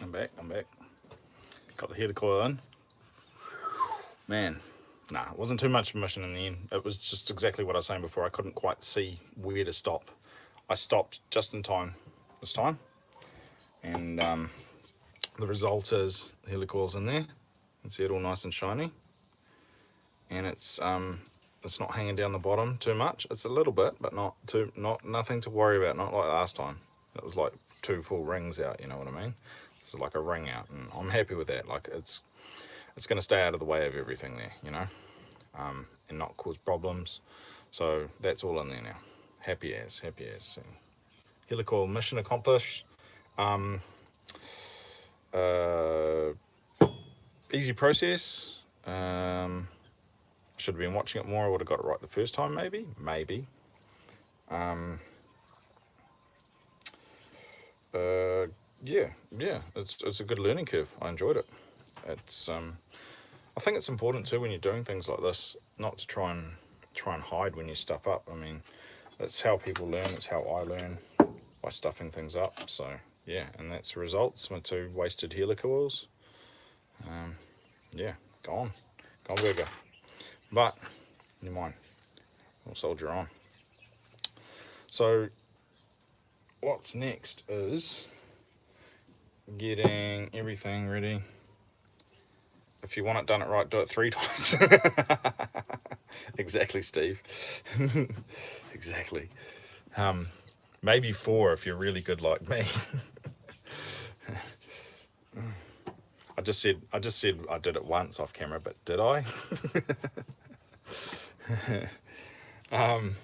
I'm back. Got the header coil in. Man, nah, it wasn't too much of a mission in the end. It was just exactly what I was saying before. I couldn't quite see where to stop. I stopped just in time this time. And the result is the helicoil's in there. You can see it all nice and shiny. And it's not hanging down the bottom too much. It's a little bit, but nothing to worry about. Not like last time. It was like 2 full rings out. You know what I mean? This is like a ring out, and I'm happy with that. Like it's going to stay out of the way of everything there, you know, and not cause problems. So that's all in there now. Happy as. So, helicoil mission accomplished. Easy process. Should have been watching it more. I would have got it right the first time, maybe. Yeah. It's a good learning curve. I enjoyed it. It's I think it's important too when you're doing things like this, not to try and hide when you stuff up. I mean, it's how people learn. It's how I learn, by stuffing things up. So yeah, and that's the results. My 2 wasted helicoils. Yeah, gone burger. But never mind, we'll soldier on. So what's next is getting everything ready. If you want it done it right, do it 3 times. Exactly, Steve. Exactly. Maybe 4 if you're really good like me. I just said I did it once off camera, but did I? I'm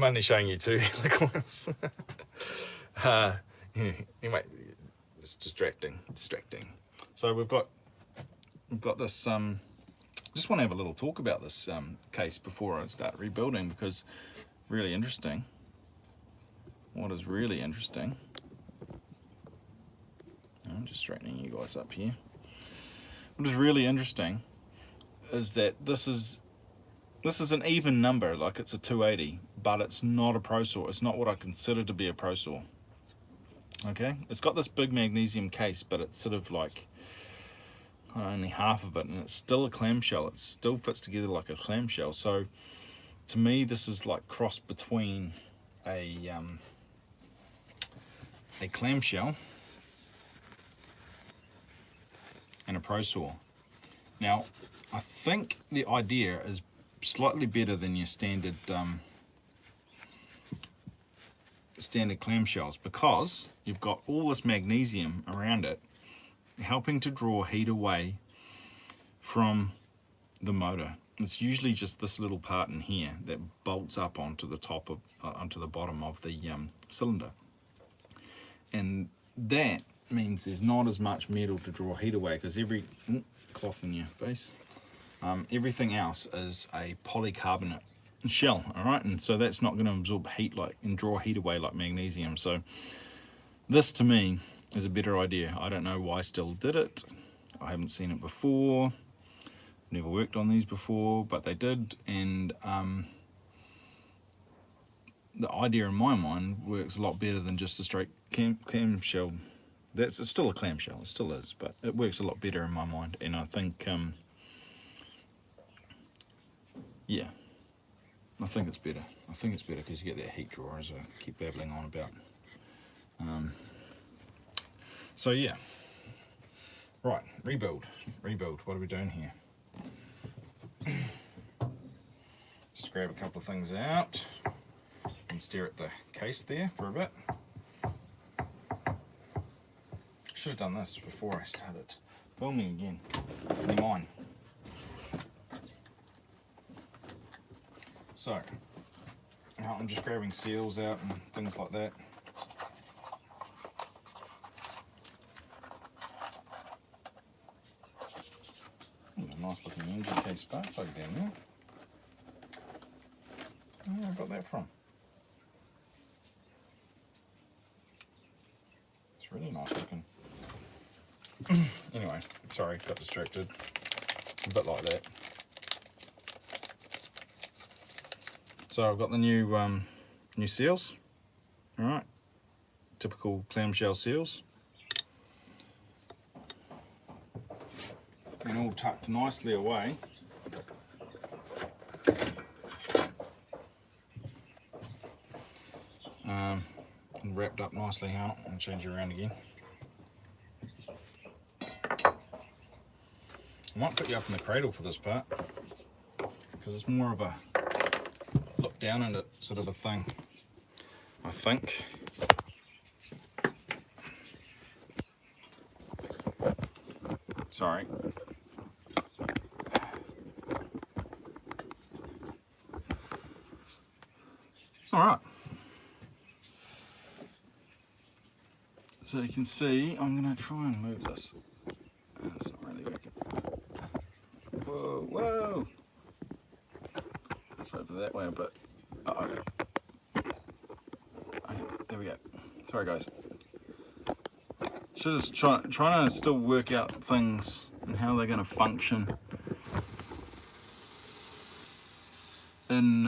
only showing you 2 helicoils. Anyway, it's distracting. So we've got this. Just want to have a little talk about this case before I start rebuilding, because really interesting. What is really interesting? I'm just straightening you guys up here. What is really interesting is that this is an even number, like it's a 280, but it's not a pro saw. It's not what I consider to be a pro saw. Okay, it's got this big magnesium case, but it's sort of like only half of it, and it's still a clamshell. It still fits together like a clamshell. So to me, this is like cross between a clamshell and a pro saw. Now, I think the idea is slightly better than your standard clamshells, because you've got all this magnesium around it, helping to draw heat away from the motor. It's usually just this little part in here that bolts up onto the top of onto the bottom of the cylinder, and that means there's not as much metal to draw heat away, because every cloth in your face, everything else is a polycarbonate shell, all right, and so that's not going to absorb heat and draw heat away like magnesium. So this to me is a better idea. I don't know why Stihl did it. I haven't seen it before, never worked on these before, but they did, and the idea in my mind works a lot better than just a straight clamshell. It's still a clamshell, it still is, but it works a lot better in my mind. And I think yeah, I think it's better. Because you get that heat draw, as I keep babbling on about. So yeah, right, rebuild. What are we doing here? Just grab a couple of things out and stare at the case there for a bit. Should have done this before I started filming again. Never mind. So now I'm just grabbing seals out and things like that. A nice looking engine case spark plug down there. Where I got that from? It's really nice looking. Anyway, sorry, got distracted. A bit like that. So I've got the new seals. All right, typical clamshell seals. and all tucked nicely away. And wrapped up nicely. Hang on, I'll change you around again. I might put you up in the cradle for this part, because it's more of a look down at it sort of a thing, I think. Sorry. Alright. So you can see, I'm going to try and move this. It's not really working. Whoa, whoa! It's over that way a bit. Uh-oh. There we go. Sorry guys. Just trying to still work out things and how they're going to function in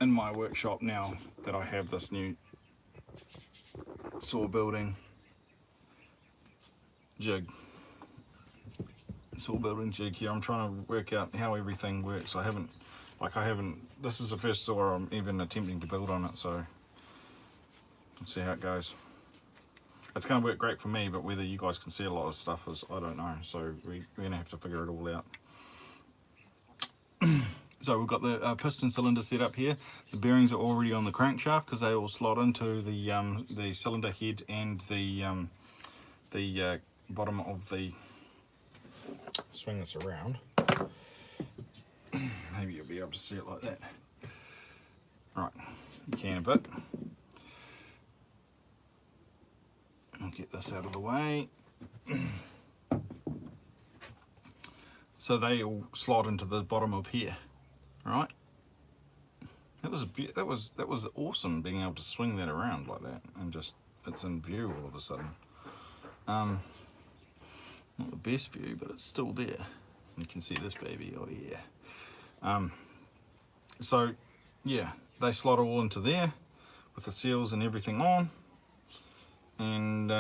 my workshop now that I have this new saw building jig. Here. I'm trying to work out how everything works. I haven't, this is the first saw I'm even attempting to build on it, so let's see how it goes. It's going to work great for me, but whether you guys can see a lot of stuff is, I don't know, so we're going to have to figure it all out. So we've got the piston cylinder set up here. The bearings are already on the crankshaft because they all slot into the cylinder head and the bottom of the. Swing this around. Maybe you'll be able to see it like that. Right, you can a bit. I'll get this out of the way. So they all slot into the bottom of here. Right, that was awesome being able to swing that around like that and just it's in view all of a sudden. Not the best view, but it's still there. You can see this baby. Oh yeah. So yeah, they slot all into there with the seals and everything on, and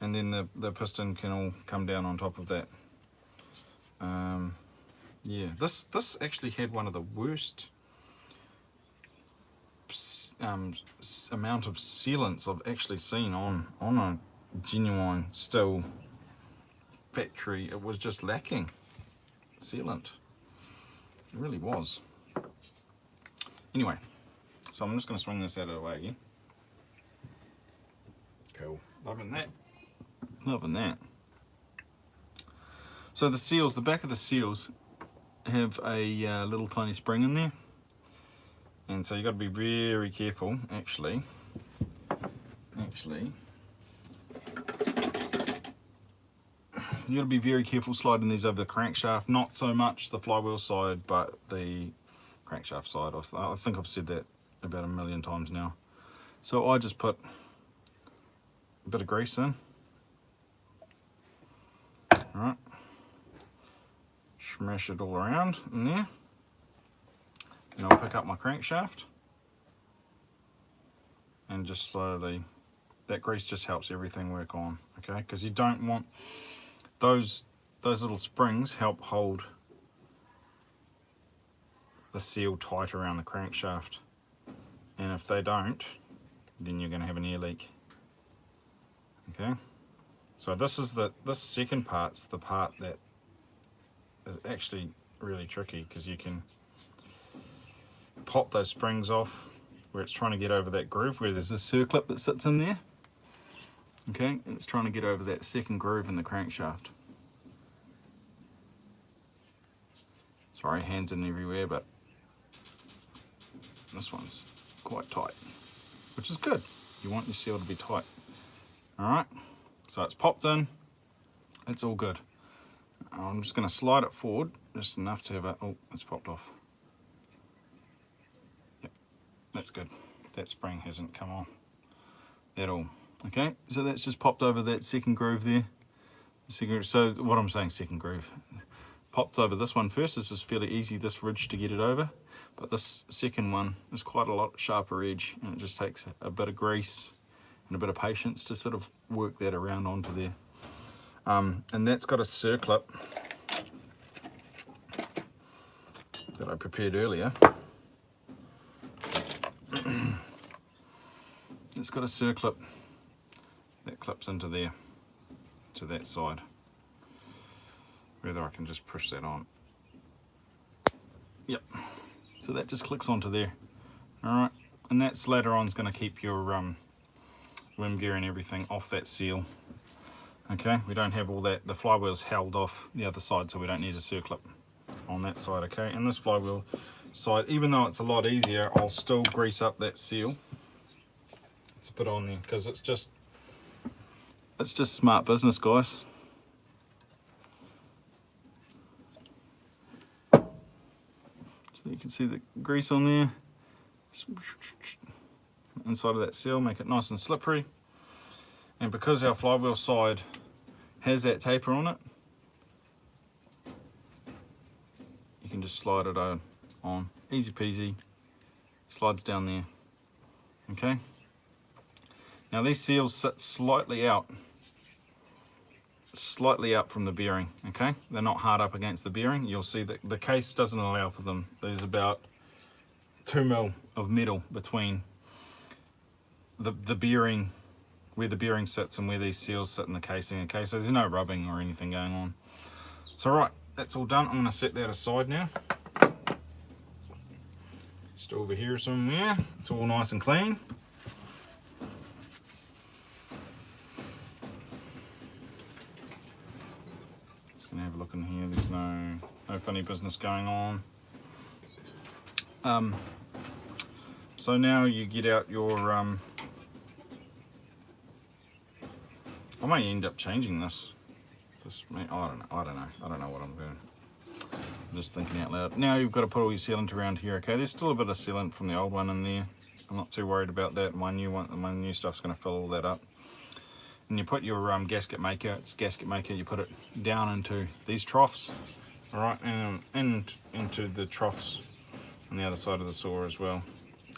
then the piston can all come down on top of that. Yeah, this actually had one of the worst amount of sealants I've actually seen on a genuine Stihl factory. It was just lacking sealant. It really was. Anyway, so I'm just going to swing this out of the way again. Cool. Loving that. Loving that. So the seals, the back of the seals have a little tiny spring in there, and so you've got to be very careful. Actually, you got to be very careful sliding these over the crankshaft. Not so much the flywheel side, but the crankshaft side. I think I've said that about 1,000,000 times now. So I just put a bit of grease in. All right. Smash it all around in there, and I'll pick up my crankshaft and just slowly, that grease just helps everything work on, okay, because you don't want those little springs help hold the seal tight around the crankshaft, and if they don't, then you're going to have an air leak. Okay, so this second part's the part that is actually really tricky, because you can pop those springs off where it's trying to get over that groove where there's a circlip that sits in there. Okay, and it's trying to get over that second groove in the crankshaft. Sorry, hands in everywhere, but this one's quite tight, which is good. You want your seal to be tight. Alright, so it's popped in, it's all good. I'm just going to slide it forward just enough to have a, oh, it's popped off. Yep, that's good. That spring hasn't come on at all. Okay, so that's just popped over that second groove there. So what I'm saying, second groove. Popped over this one first. This is fairly easy, this ridge, to get it over. but this second one is quite a lot sharper edge, and it just takes a bit of grease and a bit of patience to sort of work that around onto there. And that's got a circlip that I prepared earlier. It's got a circlip that clips into there, to that side. Whether I can just push that on. Yep. So that just clicks onto there. Alright, and that later on is going to keep your worm gear and everything off that seal. Okay, we don't have all that, the flywheel's held off the other side, so we don't need a circlip on that side, okay? And this flywheel side, even though it's a lot easier, I'll still grease up that seal to put on there, because it's just smart business, guys. So you can see the grease on there, inside of that seal, make it nice and slippery. And because our flywheel side has that taper on it, you can just slide it on, easy peasy, slides down there, okay? Now these seals sit slightly out from the bearing, okay? They're not hard up against the bearing. You'll see that the case doesn't allow for them. There's about 2 mil of metal between the bearing, where the bearing sits and where these seals sit in the casing, okay? So there's no rubbing or anything going on. So right, that's all done. I'm going to set that aside now. Just over here somewhere. It's all nice and clean. Just going to have a look in here. There's no funny business going on. So now you get out your I may end up changing this. I don't know what I'm doing. I'm just thinking out loud. Now you've got to put all your sealant around here, okay? There's still a bit of sealant from the old one in there. I'm not too worried about that. My new stuff's going to fill all that up. And you put your gasket maker, it's gasket maker, you put it down into these troughs, all right, and into the troughs on the other side of the saw as well.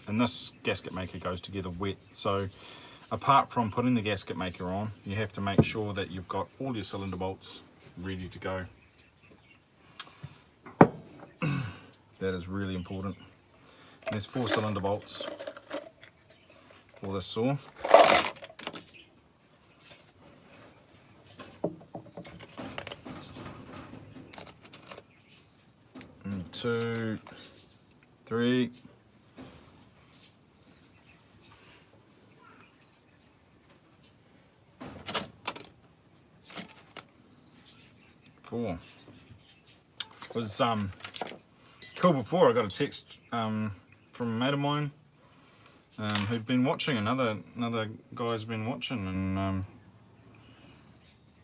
And this gasket maker goes together wet, so apart from putting the gasket maker on, you have to make sure that you've got all your cylinder bolts ready to go. That is really important. There's 4 cylinder bolts for this saw. And 2, 3. 4. Was cool before. I got a text from a mate of mine who'd been watching. Another guy's been watching, and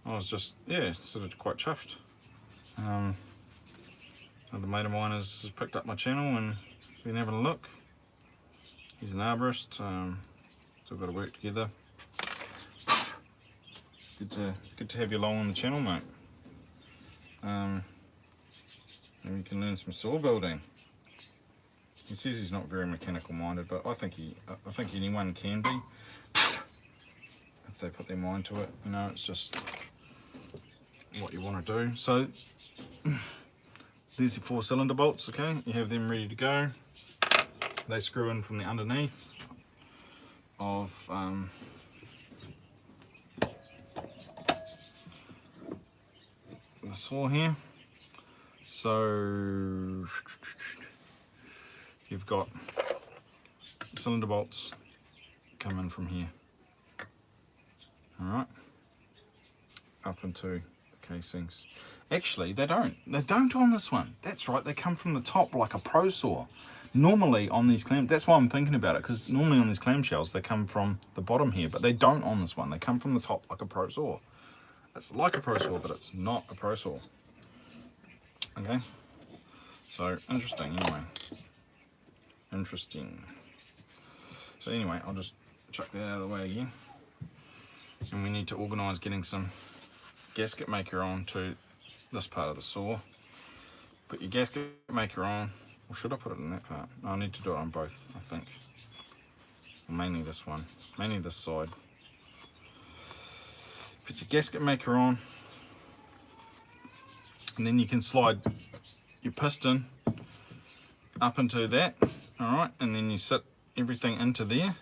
I was just, yeah, sort of quite chuffed. Another mate of mine has picked up my channel and been having a look. He's an arborist, so we've got to work together. Good to have you along on the channel, mate. And you can learn some saw building. He says he's not very mechanical minded, but I think anyone can be if they put their mind to it. You know, it's just what you want to do. So these are 4 cylinder bolts, okay? You have them ready to go. They screw in from the underneath of the saw here. So you've got cylinder bolts come in from here, all right, up into the casings. Actually, they don't on this one. That's right, they come from the top like a pro saw. Normally on these that's why I'm thinking about it, because normally on these clamshells they come from the bottom here, but they don't on this one. They come from the top like a pro saw. It's like a pro saw, but it's not a pro saw. Okay, so interesting anyway. Interesting. So anyway, I'll just chuck that out of the way again. And we need to organise getting some gasket maker on to this part of the saw. Put your gasket maker on, Or should I put it in that part? No, I need to do it on both, I think. Well, mainly this one, mainly this side. Put your gasket maker on, and then you can slide your piston up into that, alright, and then you sit everything into there.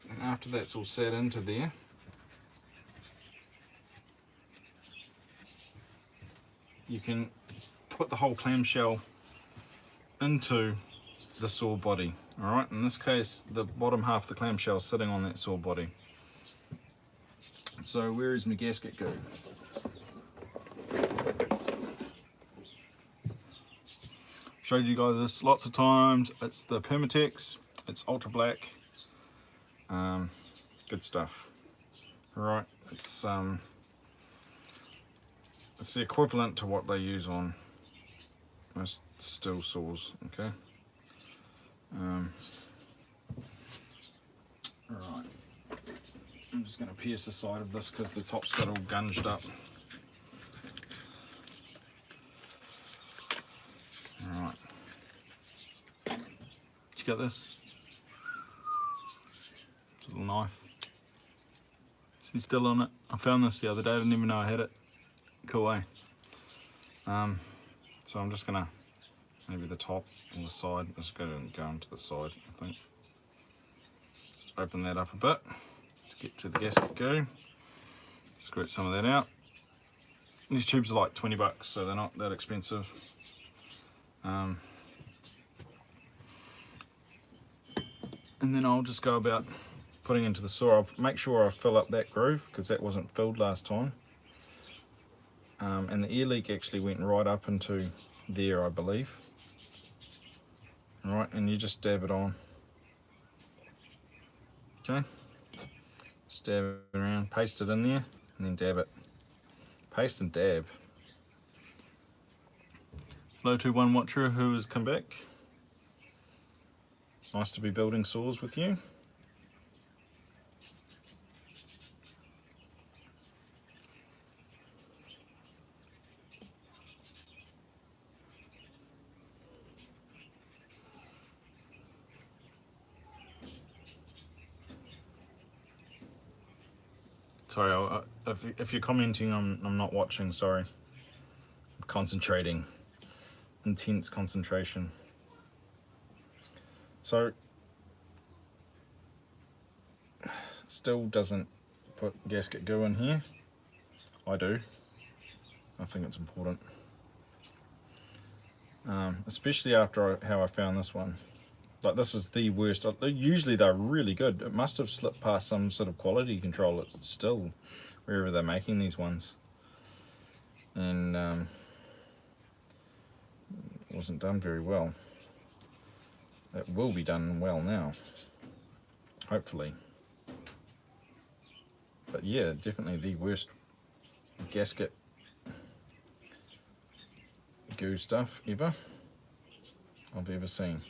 And after that's all set into there, you can put the whole clamshell into the saw body. Alright, in this case the bottom half of the clamshell is sitting on that saw body. So where is my gasket go? Showed you guys this lots of times. It's the Permatex, it's ultra black, good stuff. Alright, it's the equivalent to what they use on most Stihl saws, okay? Alright, I'm just going to pierce the side of this because the top's got all gunged up. Alright, did you get this? It's a little knife. See Stihl on it? I found this the other day, I didn't even know I had it. Cool, eh? So I'm just gonna, maybe the top or the side, let's go into the side, I think. Just open that up a bit to get to the gasket go. Squirt some of that out. These tubes are like 20 bucks, so they're not that expensive. And then I'll just go about putting into the saw. I'll make sure I fill up that groove because that wasn't filled last time. And the air leak actually went right up into there, I believe. Alright, and you just dab it on. Okay, just dab it around, paste it in there, and then dab it. Paste and dab. Hello to one watcher who has come back. Nice to be building saws with you. Sorry, if you're commenting, I'm not watching, sorry. I'm concentrating. Intense concentration. So, Stihl doesn't put gasket goo in here. I do. I think it's important. Especially after how I found this one. Like, this is the worst. Usually they're really good. It must have slipped past some sort of quality control at Stihl, wherever they're making these ones. And it wasn't done very well. It will be done well now, hopefully. But yeah, definitely the worst gasket goo stuff I've ever seen.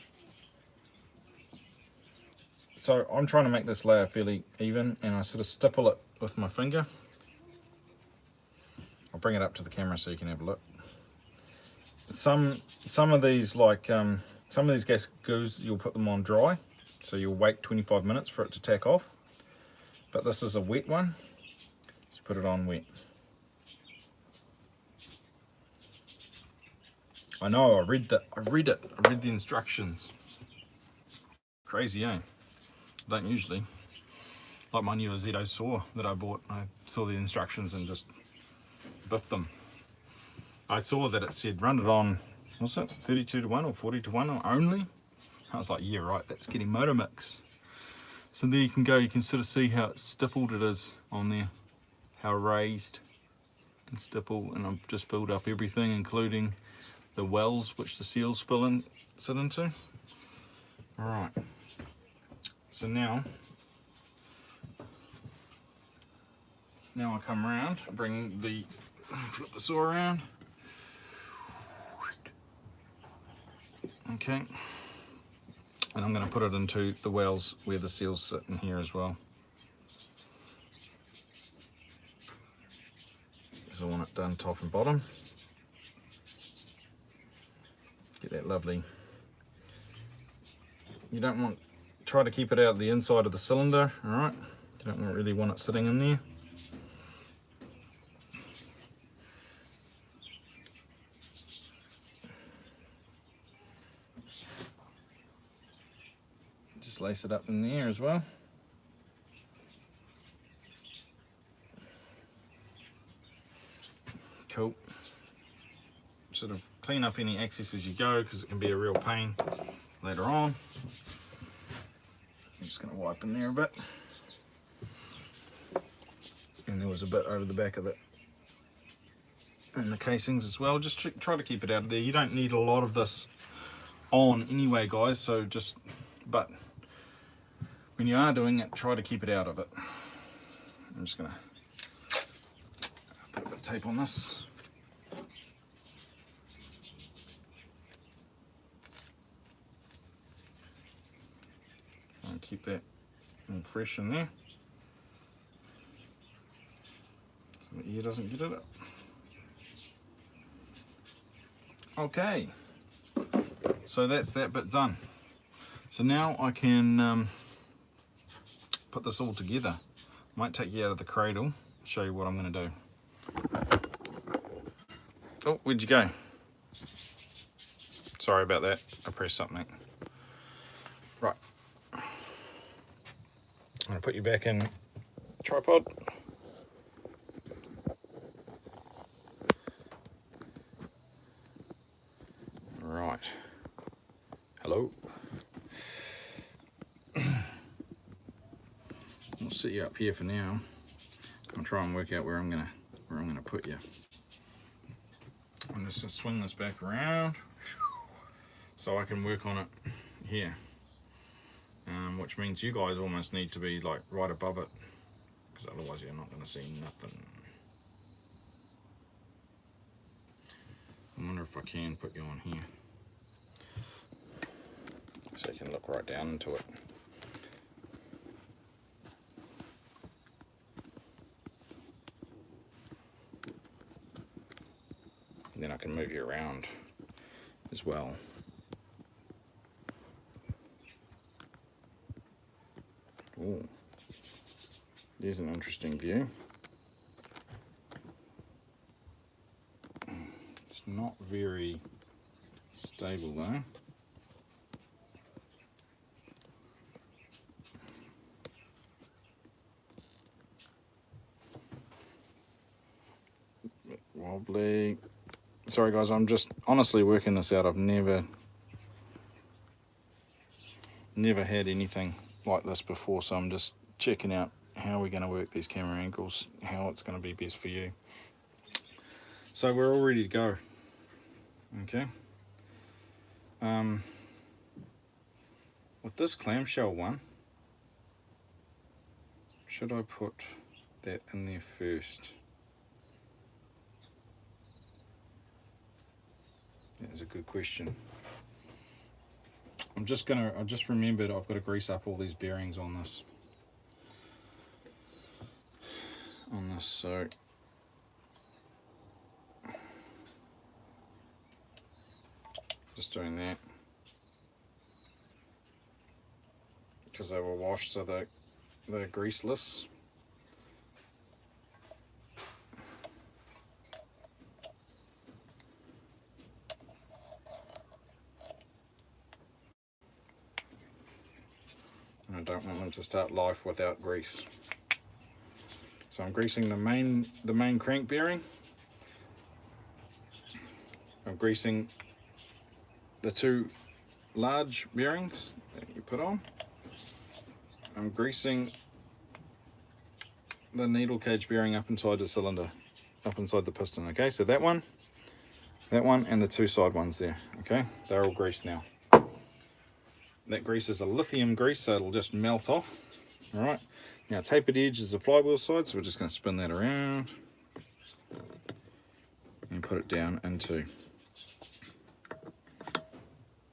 So I'm trying to make this layer fairly even, and I sort of stipple it with my finger. I'll bring it up to the camera so you can have a look. Some of these, like some of these gasket goos, you'll put them on dry, so you'll wait 25 minutes for it to tack off. But this is a wet one, so put it on wet. I know, I read the instructions. Crazy, eh? Don't usually. Like my new Azito saw that I bought, I saw the instructions and just biffed them. I saw that it said run it on, what's it, 32:1 or 40:1 or only? I was like, yeah right, that's getting motor mix. So there you can go, you can sort of see how stippled it is on there, how raised and stipple, and I've just filled up everything including the wells which the seals sit into. Alright, so now I come around, flip the saw around. Okay, and I'm going to put it into the wells where the seals sit in here as well. Because I want it done top and bottom. that lovely. You don't want, try to keep it out the inside of the cylinder, alright? You don't really want it sitting in there. Just lace it up in there as well. Cool. Sort of clean up any excess as you go, because it can be a real pain later on. I'm just going to wipe in there a bit. And there was a bit over the back of it and the casings as well. Just try to keep it out of there. You don't need a lot of this on anyway, guys, so just, but when you are doing it, try to keep it out of it. I'm just going to put a bit of tape on this. And keep that all fresh in there, so the ear doesn't get it up. Okay, so that's that bit done. So now I can put this all together. Might take you out of the cradle, show you what I'm going to do. Oh, where'd you go? Sorry about that, I pressed something. Right. I'm going to put you back in tripod. Right. Hello. I'll sit you up here for now. I'll try and work out where I'm gonna put you. I'm just gonna swing this back around so I can work on it here. Which means you guys almost need to be like right above it, because otherwise you're not going to see nothing. I wonder if I can put you on here so you can look right down into it. And then I can move you around as well. Ooh, there's an interesting view. It's not very stable though. Bit wobbly. Sorry guys, I'm just honestly working this out. I've never had anything like this before, so I'm just checking out how we're going to work these camera angles, how it's going to be best for you. So we're all ready to go. Okay. With this clamshell one, should I put that in there first? That is a good question. I just remembered I've got to grease up all these bearings on this. So just doing that because they were washed, so they're greaseless. I don't want them to start life without grease. So I'm greasing the main crank bearing. I'm greasing the two large bearings that you put on. I'm greasing the needle cage bearing up inside the cylinder, up inside the piston. Okay, so that one, and the two side ones there. Okay, they're all greased now. That grease is a lithium grease, so it'll just melt off. All right, now tapered edge is the flywheel side, so we're just going to spin that around and put it down into,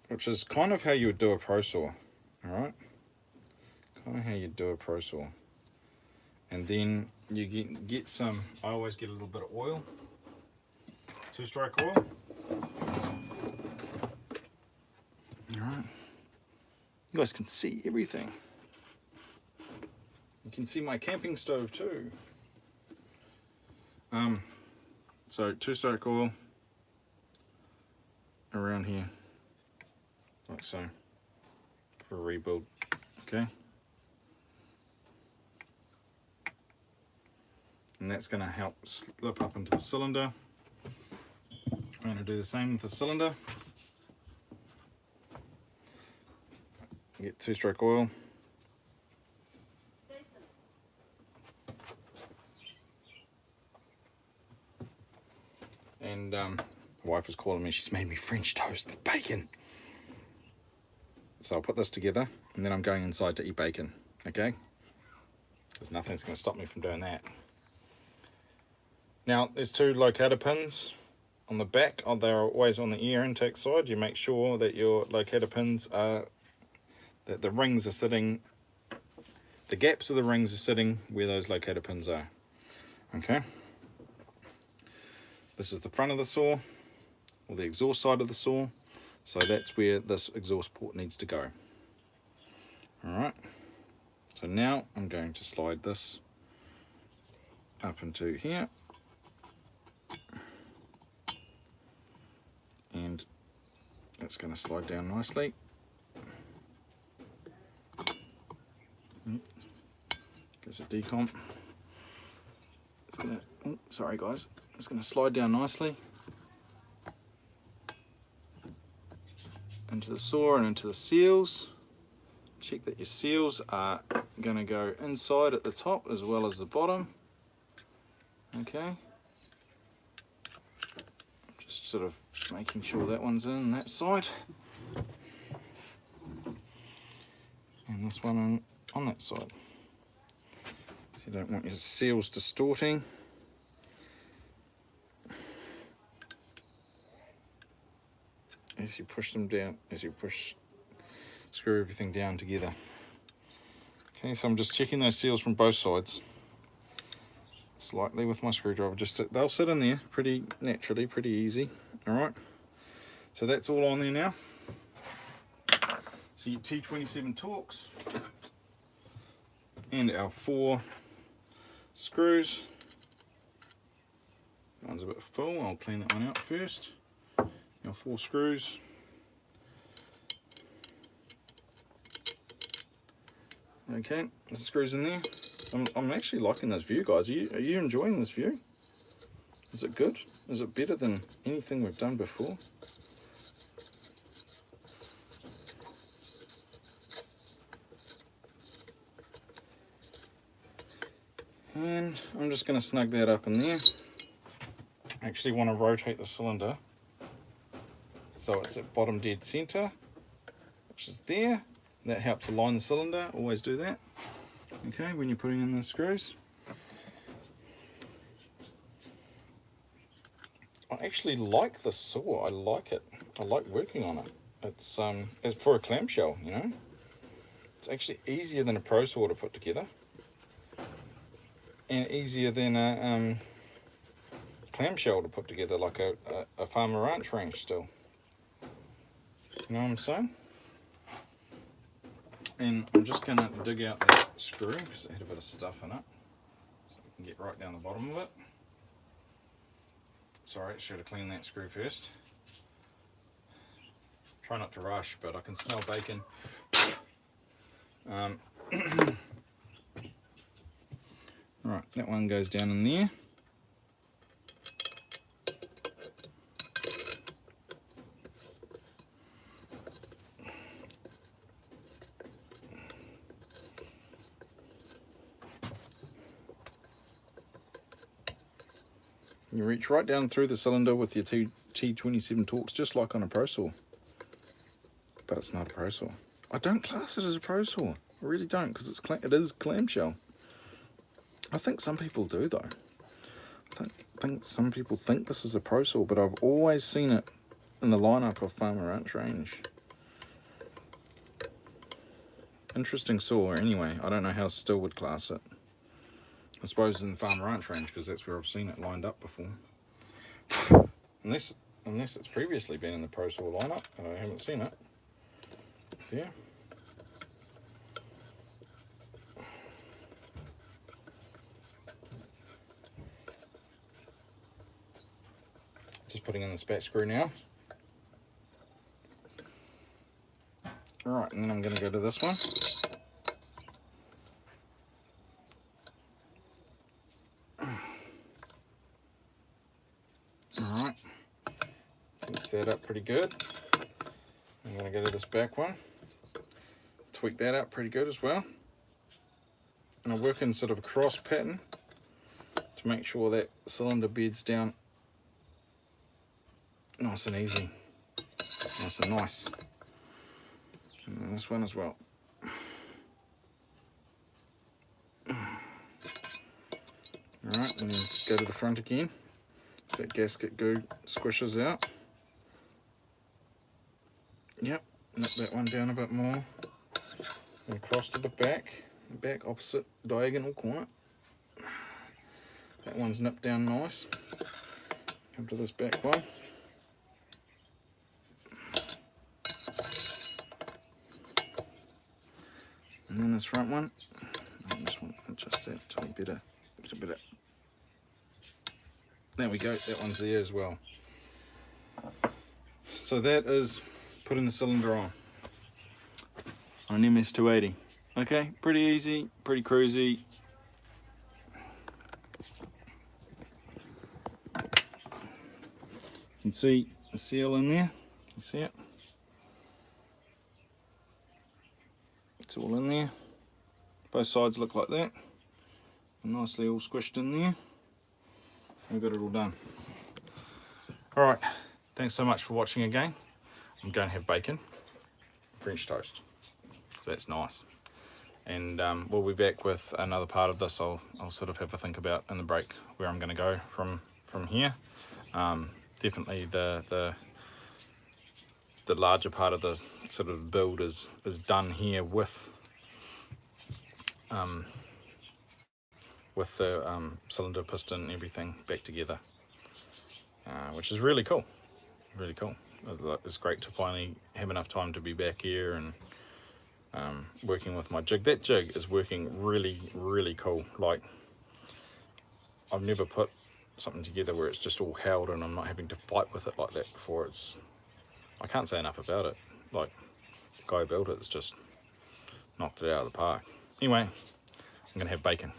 which is kind of how you would do a pro saw. All right, kind of how you do a pro saw. And then you get some, I always get a little bit of oil, 2-stroke oil. You guys can see everything. You can see my camping stove too. So 2-stroke coil around here, like so, for a rebuild. Okay. And that's going to help slip up into the cylinder. I'm going to do the same with the cylinder. Get 2-stroke oil. And my wife is calling me. She's made me French toast with bacon. So I'll put this together and then I'm going inside to eat bacon. Okay? Because nothing's going to stop me from doing that. Now, there's 2 locator pins on the back. They're always on the air intake side. You make sure that your locator pins are, that the rings are sitting, the gaps of the rings are sitting where those locator pins are. Okay. This is the front of the saw, or the exhaust side of the saw. So that's where this exhaust port needs to go. Alright. So now I'm going to slide this up into here. And it's going to slide down nicely. Gives a decomp. It's going to, oh, sorry guys, it's going to slide down nicely into the saw and into the seals. Check that your seals are going to go inside at the top as well as the bottom. Okay. Just sort of making sure that one's in that side. And this one on that side. So you don't want your seals distorting. As you push them down, screw everything down together. Okay, so I'm just checking those seals from both sides slightly with my screwdriver. They'll sit in there pretty naturally, pretty easy. All right, so that's all on there now. So your T27 Torx and our 4 screws. That one's a bit full. I'll clean that one out first. Our 4 screws. Okay, there's the screws in there. I'm actually liking this view, guys. Are you enjoying this view? Is it good? Is it better than anything we've done before? And I'm just going to snug that up in there. I actually want to rotate the cylinder so it's at bottom dead center, which is there. That helps align the cylinder. Always do that. Okay, when you're putting in the screws. I actually like this saw. I like it. I like working on it. It's for a clamshell, you know. It's actually easier than a pro saw to put together, and easier than a clamshell to put together, like a farm or ranch wrench still. You know what I'm saying? And I'm just going to dig out that screw because it had a bit of stuff in it, so we can get right down the bottom of it. Sorry, should have cleaned that screw first. Try not to rush, but I can smell bacon. Right, that one goes down in there. You reach right down through the cylinder with your T27 Torx, just like on a pro saw. But it's not a pro saw. I don't class it as a pro saw. I really don't, because it is clamshell. I think some people do though. I think some people think this is a pro saw, but I've always seen it in the lineup of farm ranch range. Interesting saw anyway. I don't know how Stihl would class it. I suppose in the farm ranch range, because that's where I've seen it lined up before. Unless it's previously been in the pro saw lineup and I haven't seen it. There. Just putting in the spat screw now. Alright, and then I'm going to go to this one. Alright, fix that up pretty good. I'm going to go to this back one, tweak that out pretty good as well. And I work in sort of a cross pattern to make sure that cylinder bed's down nice and easy, nice and nice. And then this one as well. Alright, and then let's go to the front again. So that gasket goo squishes out. Yep, nip that one down a bit more. And across to the back opposite diagonal corner. That one's nipped down nice. Come to this back one. And then this front one. I just want to adjust that to get a better. There we go, that one's there as well. So that is putting the cylinder on an MS280. Okay, pretty easy, pretty cruisy. You can see the seal in there, you see it? It's all in there. Both sides look like that. Nicely all squished in there. We've got it all done. Alright, thanks so much for watching again. I'm going to have bacon, French toast, so that's nice. And we'll be back with another part of this. I'll sort of have a think about in the break where I'm going to go from here. Definitely the larger part of the sort of build is done here with the cylinder, piston, and everything back together, which is really cool. Really cool. It's great to finally have enough time to be back here and working with my jig. That jig is working really, really cool. Like, I've never put something together where it's just all held and I'm not having to fight with it like that before. I can't say enough about it. Like, the guy who built it's just knocked it out of the park. Anyway, I'm gonna have bacon.